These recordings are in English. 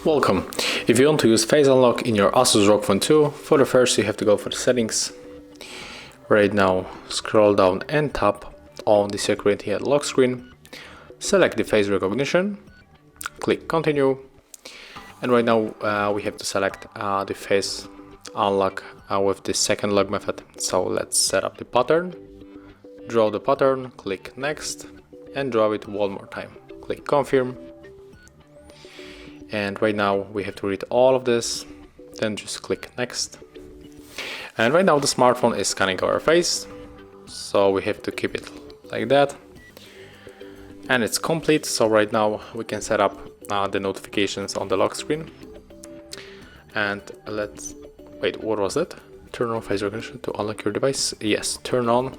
Welcome. If you want to use Face Unlock in your ASUS ROG Phone 2, for the first you have to go for the settings. Right now, scroll down and tap on the security at lock screen. Select the face recognition, click continue, and right now we have to select the face unlock with the second lock method. So let's set up the pattern, draw the pattern, click next, and draw it one more time. Click confirm. And right now we have to read all of this, then just click next. And right now the smartphone is scanning our face, so we have to keep it like that. And it's complete, so right now we can set up the notifications on the lock screen. And let's wait, what was it? Turn on face recognition to unlock your device. Yes, turn on.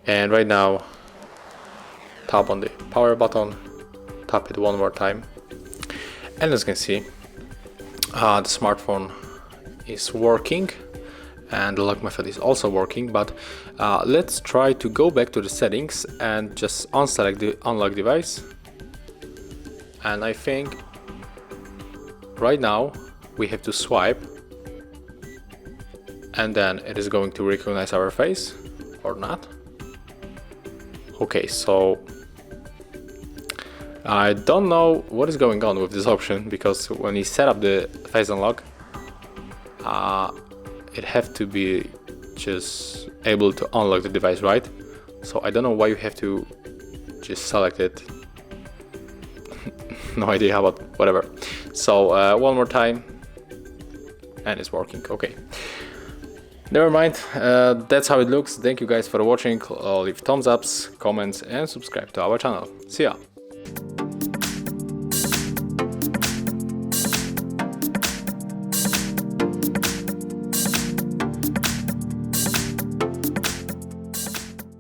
And right now tap on the power button, tap it one more time. And as you can see, the smartphone is working and the lock method is also working, but let's try to go back to the settings and just unselect the unlock device. And I think right now we have to swipe and then it is going to recognize our face or not. Okay, so I don't know what is going on with this option, because when you set up the face unlock, it have to be just able to unlock the device, right? So I don't know why you have to just select it. No idea how, but whatever. So one more time, and it's working. Okay, never mind. That's how it looks. Thank you guys for watching. Leave thumbs ups, comments, and subscribe to our channel. See ya.